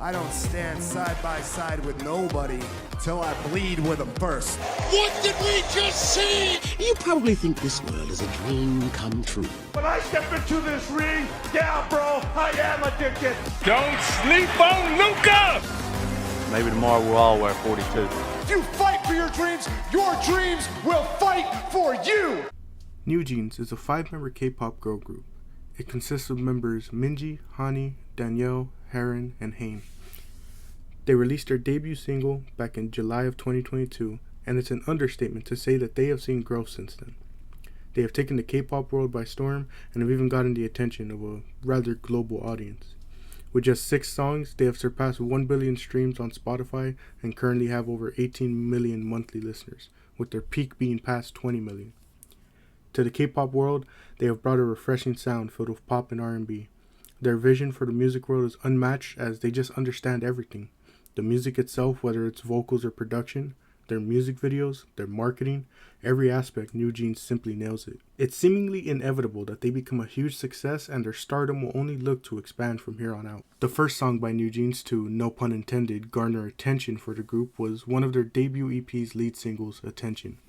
I don't stand side by side with nobody till I bleed with them first. What did we just see? You probably think this world is a dream come true. When I step into this ring, yeah, bro, I am addicted. Don't sleep on Luca! Maybe tomorrow we'll all wear 42. If you fight for your dreams will fight for you! NewJeans is a 5-member K-pop girl group. It consists of members Minji, Hani, Danielle, Heron, and Hain. They released their debut single back in July of 2022, and it's an understatement to say that they have seen growth since then. They have taken the K-pop world by storm and have even gotten the attention of a rather global audience. With just 6 songs, they have surpassed 1 billion streams on Spotify and currently have over 18 million monthly listeners, with their peak being past 20 million. To the K-pop world, they have brought a refreshing sound filled with pop and R&B. Their vision for the music world is unmatched as they just understand everything. The music itself, whether it's vocals or production, their music videos, their marketing, every aspect, NewJeans simply nails it. It's seemingly inevitable that they become a huge success and their stardom will only look to expand from here on out. The first song by NewJeans to, no pun intended, garner attention for the group was one of their debut EP's lead singles, Attention.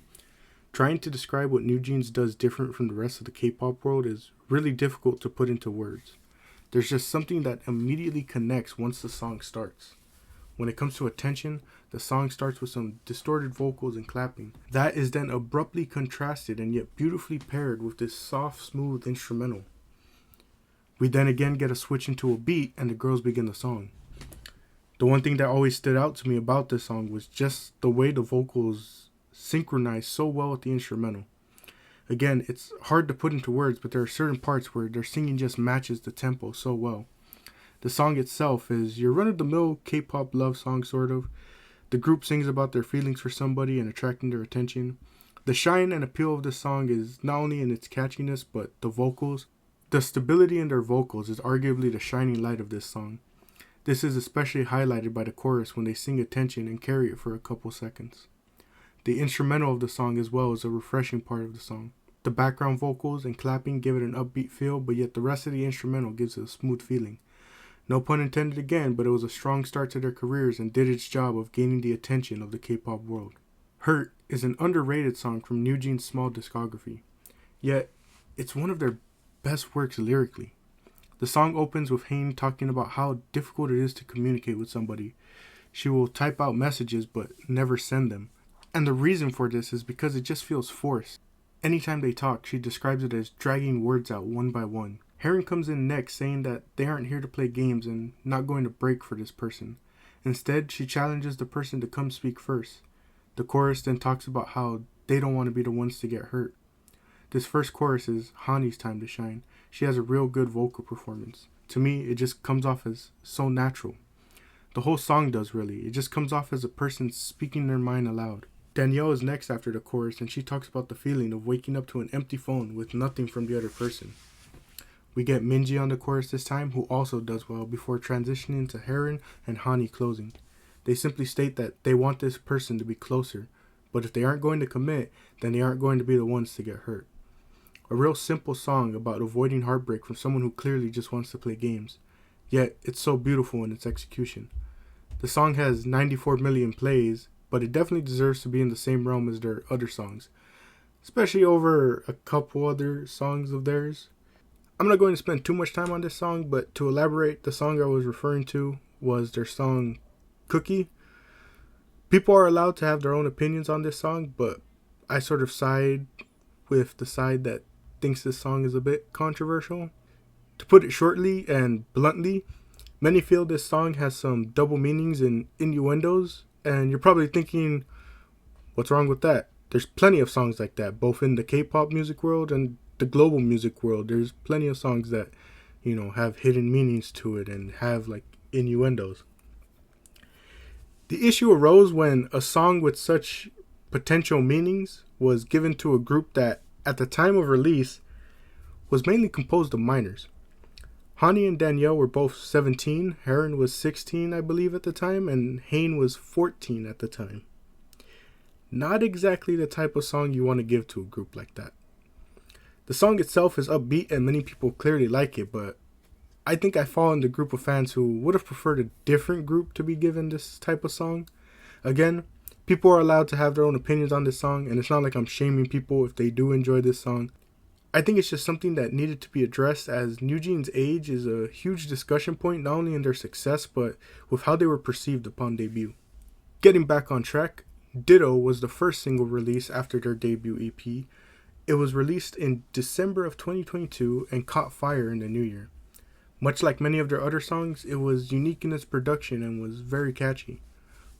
Trying to describe what NewJeans does different from the rest of the K-pop world is really difficult to put into words. There's just something that immediately connects once the song starts. When it comes to Attention, the song starts with some distorted vocals and clapping. That is then abruptly contrasted and yet beautifully paired with this soft, smooth instrumental. We then again get a switch into a beat and the girls begin the song. The one thing that always stood out to me about this song was just the way the vocals synchronized so well with the instrumental. Again, it's hard to put into words, but there are certain parts where their singing just matches the tempo so well. The song itself is your run-of-the-mill K-pop love song, sort of. The group sings about their feelings for somebody and attracting their attention. The shine and appeal of this song is not only in its catchiness, but the vocals. The stability in their vocals is arguably the shining light of this song. This is especially highlighted by the chorus when they sing Attention and carry it for a couple seconds. The instrumental of the song as well is a refreshing part of the song. The background vocals and clapping give it an upbeat feel, but yet the rest of the instrumental gives it a smooth feeling. No pun intended again, but it was a strong start to their careers and did its job of gaining the attention of the K-pop world. Hurt is an underrated song from NewJeans' small discography, yet it's one of their best works lyrically. The song opens with Hain talking about how difficult it is to communicate with somebody. She will type out messages but never send them. And the reason for this is because it just feels forced. Anytime they talk, she describes it as dragging words out one by one. Heron comes in next saying that they aren't here to play games and not going to break for this person. Instead, she challenges the person to come speak first. The chorus then talks about how they don't want to be the ones to get hurt. This first chorus is Hani's time to shine. She has a real good vocal performance. To me, it just comes off as so natural. The whole song does really. It just comes off as a person speaking their mind aloud. Danielle is next after the chorus and she talks about the feeling of waking up to an empty phone with nothing from the other person. We get Minji on the chorus this time, who also does well, before transitioning to Heron and Hani closing. They simply state that they want this person to be closer, but if they aren't going to commit, then they aren't going to be the ones to get hurt. A real simple song about avoiding heartbreak from someone who clearly just wants to play games. Yet, it's so beautiful in its execution. The song has 94 million plays, but it definitely deserves to be in the same realm as their other songs, especially over a couple other songs of theirs. I'm not going to spend too much time on this song, but to elaborate, the song I was referring to was their song Cookie. People are allowed to have their own opinions on this song, but I sort of side with the side that thinks this song is a bit controversial. To put it shortly and bluntly, many feel this song has some double meanings and innuendos, and you're probably thinking, what's wrong with that? There's plenty of songs like that, both in the K-pop music world and the global music world. There's plenty of songs that, have hidden meanings to it and have like innuendos. The issue arose when a song with such potential meanings was given to a group that, at the time of release, was mainly composed of minors. Hani and Danielle were both 17, Heron was 16, I believe, at the time, and Hain was 14 at the time. Not exactly the type of song you want to give to a group like that. The song itself is upbeat and many people clearly like it, but I think I fall in the group of fans who would have preferred a different group to be given this type of song. Again, people are allowed to have their own opinions on this song, and it's not like I'm shaming people if they do enjoy this song. I think it's just something that needed to be addressed, as NewJeans' age is a huge discussion point, not only in their success, but with how they were perceived upon debut. Getting back on track, Ditto was the first single released after their debut EP. It was released in December of 2022 and caught fire in the new year. Much like many of their other songs, it was unique in its production and was very catchy.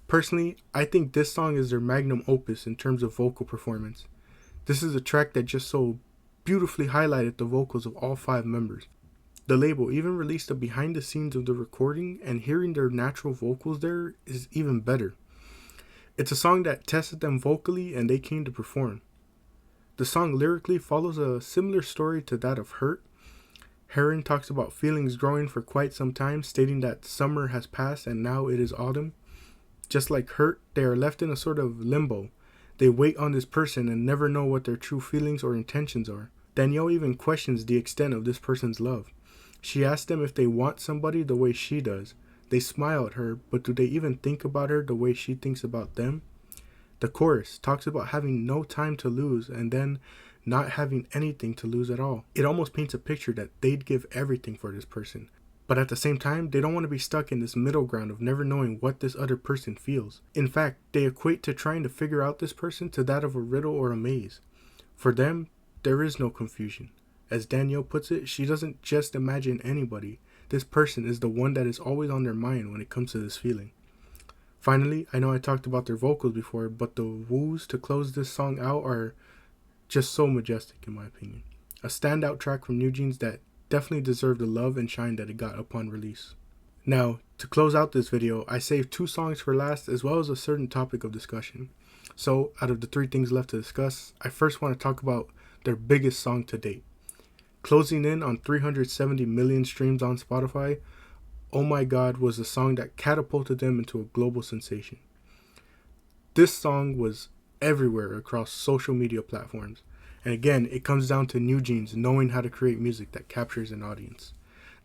Personally, I think this song is their magnum opus in terms of vocal performance. This is a track that just so beautifully highlighted the vocals of all 5 members. The label even released a behind the scenes of the recording, and hearing their natural vocals there is even better. It's a song that tested them vocally and they came to perform. The song lyrically follows a similar story to that of Hurt. Heron talks about feelings growing for quite some time, stating that summer has passed and now it is autumn. Just like Hurt, they are left in a sort of limbo. They wait on this person and never know what their true feelings or intentions are. Danielle even questions the extent of this person's love. She asks them if they want somebody the way she does. They smile at her, but do they even think about her the way she thinks about them? The chorus talks about having no time to lose and then not having anything to lose at all. It almost paints a picture that they'd give everything for this person. But at the same time, they don't want to be stuck in this middle ground of never knowing what this other person feels. In fact, they equate to trying to figure out this person to that of a riddle or a maze. For them, there is no confusion. As Danielle puts it, she doesn't just imagine anybody. This person is the one that is always on their mind when it comes to this feeling. Finally, I know I talked about their vocals before, but the woos to close this song out are just so majestic in my opinion. A standout track from NewJeans that definitely deserved the love and shine that it got upon release. Now, to close out this video, I saved 2 songs for last as well as a certain topic of discussion. So, out of the 3 things left to discuss, I first want to talk about their biggest song to date. Closing in on 370 million streams on Spotify, Oh My God was the song that catapulted them into a global sensation. This song was everywhere across social media platforms. And again, it comes down to NewJeans knowing how to create music that captures an audience.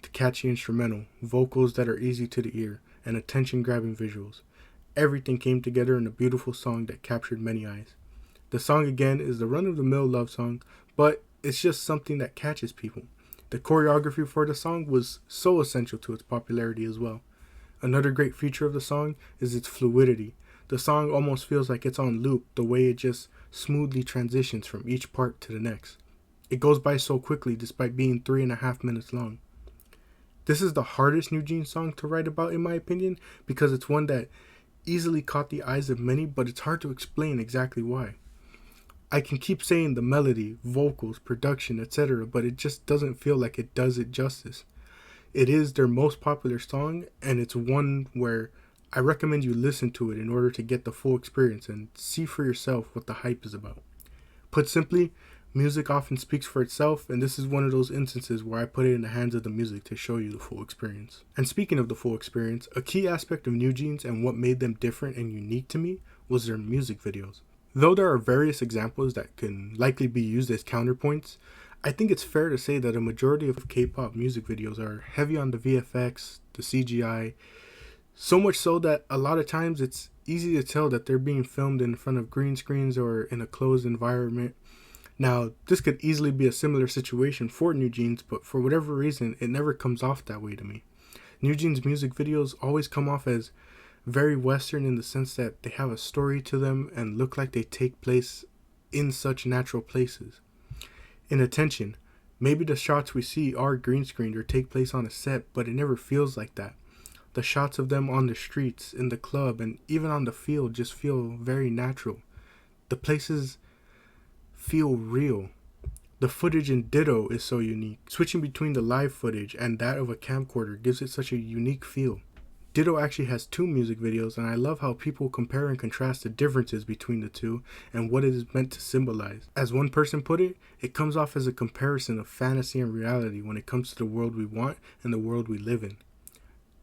The catchy instrumental, vocals that are easy to the ear, and attention-grabbing visuals. Everything came together in a beautiful song that captured many eyes. The song again is the run-of-the-mill love song, but it's just something that catches people. The choreography for the song was so essential to its popularity as well. Another great feature of the song is its fluidity. The song almost feels like it's on loop, the way it just smoothly transitions from each part to the next. It goes by so quickly despite being 3.5 minutes long. This is the hardest NewJeans song to write about in my opinion, because it's one that easily caught the eyes of many, but it's hard to explain exactly why. I can keep saying the melody, vocals, production, etc., but it just doesn't feel like it does it justice. It is their most popular song, and it's one where I recommend you listen to it in order to get the full experience and see for yourself what the hype is about. Put simply, music often speaks for itself, and this is one of those instances where I put it in the hands of the music to show you the full experience. And speaking of the full experience, a key aspect of NewJeans and what made them different and unique to me was their music videos. Though there are various examples that can likely be used as counterpoints, I think it's fair to say that a majority of K-pop music videos are heavy on the VFX, the CGI, so much so that a lot of times it's easy to tell that they're being filmed in front of green screens or in a closed environment. Now, this could easily be a similar situation for NewJeans, but for whatever reason, it never comes off that way to me. NewJeans music videos always come off as very Western in the sense that they have a story to them and look like they take place in such natural places. In attention, maybe the shots we see are green screened or take place on a set, but it never feels like that. The shots of them on the streets, in the club, and even on the field just feel very natural. The places feel real. The footage in Ditto is so unique. Switching between the live footage and that of a camcorder gives it such a unique feel. Ditto actually has 2 music videos, and I love how people compare and contrast the differences between the two and what it is meant to symbolize. As one person put it, it comes off as a comparison of fantasy and reality when it comes to the world we want and the world we live in.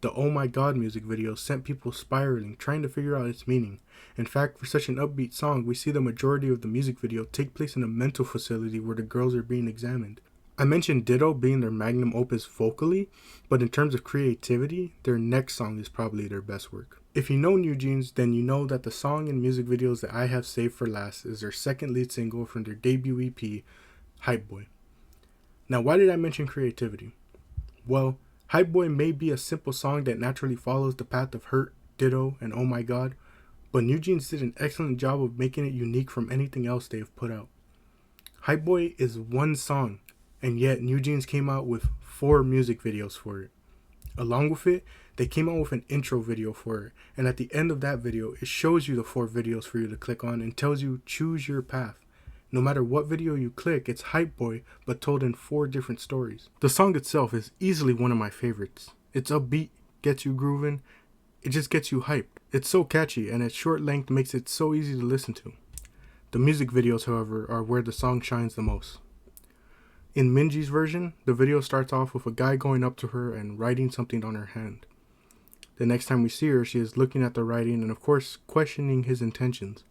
The Oh My God music video sent people spiraling, trying to figure out its meaning. In fact, for such an upbeat song, we see the majority of the music video take place in a mental facility where the girls are being examined. I mentioned Ditto being their magnum opus vocally, but in terms of creativity, their next song is probably their best work. If you know NewJeans, then you know that the song and music videos that I have saved for last is their second lead single from their debut EP, Hype Boy. Now, why did I mention creativity? Well, Hype Boy may be a simple song that naturally follows the path of Hurt, Ditto, and Oh My God, but NewJeans did an excellent job of making it unique from anything else they have put out. Hype Boy is one song, and yet NewJeans came out with 4 music videos for it. Along with it, they came out with an intro video for it, and at the end of that video, it shows you the 4 videos for you to click on and tells you choose your path. No matter what video you click, it's Hype Boy, but told in 4 different stories. The song itself is easily one of my favorites. It's upbeat, gets you grooving, it just gets you hyped. It's so catchy, and its short length makes it so easy to listen to. The music videos, however, are where the song shines the most. In Minji's version, the video starts off with a guy going up to her and writing something on her hand. The next time we see her, she is looking at the writing and of course questioning his intentions.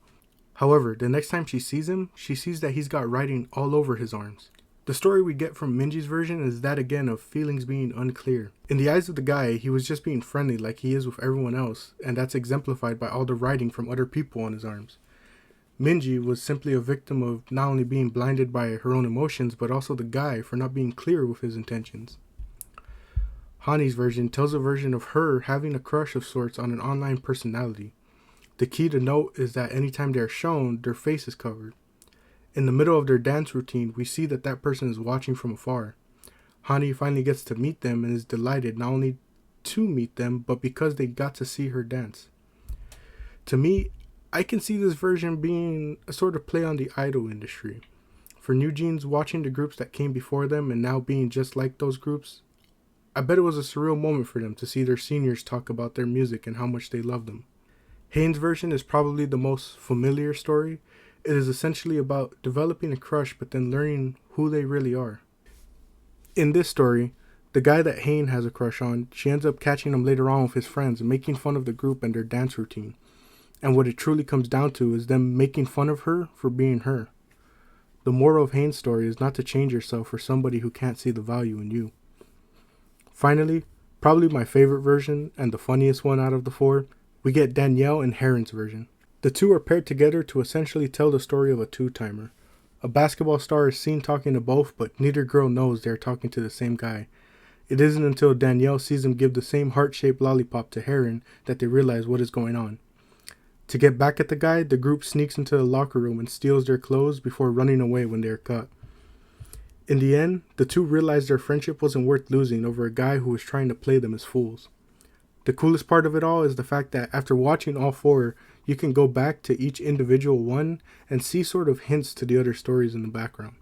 However, the next time she sees him, she sees that he's got writing all over his arms. The story we get from Minji's version is that again of feelings being unclear. In the eyes of the guy, he was just being friendly like he is with everyone else, and that's exemplified by all the writing from other people on his arms. Minji was simply a victim of not only being blinded by her own emotions, but also the guy for not being clear with his intentions. Hani's version tells a version of her having a crush of sorts on an online personality. The key to note is that anytime they're shown, their face is covered. In the middle of their dance routine, we see that that person is watching from afar. Hani finally gets to meet them and is delighted not only to meet them, but because they got to see her dance. To me, I can see this version being a sort of play on the idol industry. For NewJeans, watching the groups that came before them and now being just like those groups, I bet it was a surreal moment for them to see their seniors talk about their music and how much they love them. Hane's version is probably the most familiar story. It is essentially about developing a crush but then learning who they really are. In this story, the guy that Hane has a crush on, she ends up catching him later on with his friends and making fun of the group and their dance routine. And what it truly comes down to is them making fun of her for being her. The moral of Hane's story is not to change yourself for somebody who can't see the value in you. Finally, probably my favorite version and the funniest one out of the 4, we get Danielle and Heron's version. The two are paired together to essentially tell the story of a two-timer. A basketball star is seen talking to both, but neither girl knows they are talking to the same guy. It isn't until Danielle sees him give the same heart-shaped lollipop to Heron that they realize what is going on. To get back at the guy, the group sneaks into the locker room and steals their clothes before running away when they are caught. In the end, the two realize their friendship wasn't worth losing over a guy who was trying to play them as fools. The coolest part of it all is the fact that after watching all 4, you can go back to each individual one and see sort of hints to the other stories in the background.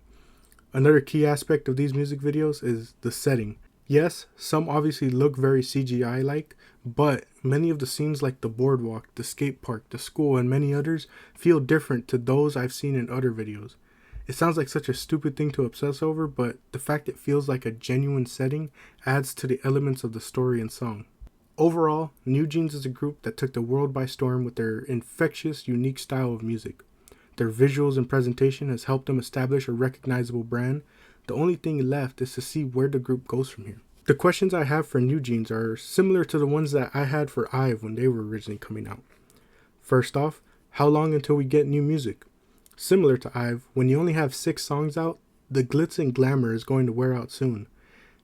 Another key aspect of these music videos is the setting. Yes, some obviously look very CGI-like, but many of the scenes like the boardwalk, the skate park, the school, and many others feel different to those I've seen in other videos. It sounds like such a stupid thing to obsess over, but the fact it feels like a genuine setting adds to the elements of the story and song. Overall, NewJeans is a group that took the world by storm with their infectious, unique style of music. Their visuals and presentation has helped them establish a recognizable brand. The only thing left is to see where the group goes from here. The questions I have for NewJeans are similar to the ones that I had for IVE when they were originally coming out. First off, how long until we get new music? Similar to IVE, when you only have 6 songs out, the glitz and glamour is going to wear out soon.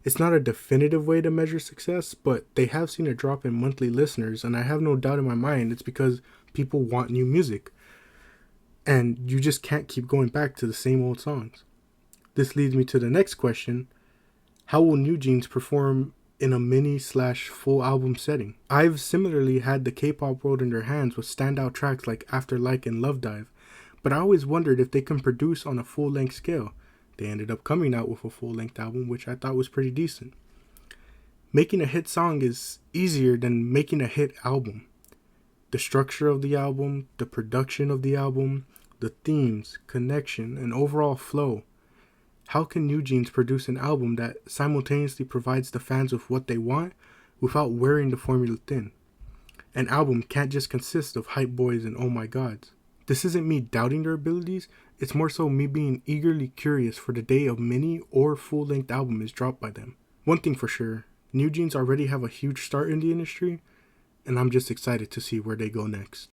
It's not a definitive way to measure success, but they have seen a drop in monthly listeners, and I have no doubt in my mind it's because people want new music. And you just can't keep going back to the same old songs. This leads me to the next question. How will NewJeans perform in a mini/full album setting? I've similarly had the K-pop world in their hands with standout tracks like After Like and Love Dive, but I always wondered if they can produce on a full-length scale. They ended up coming out with a full-length album, which I thought was pretty decent. Making a hit song is easier than making a hit album. The structure of the album, the production of the album, the themes, connection, and overall flow. How can NewJeans produce an album that simultaneously provides the fans with what they want without wearing the formula thin? An album can't just consist of hype boys and oh my gods. This isn't me doubting their abilities, it's more so me being eagerly curious for the day a mini or full-length album is dropped by them. One thing for sure, NewJeans already have a huge start in the industry, and I'm just excited to see where they go next.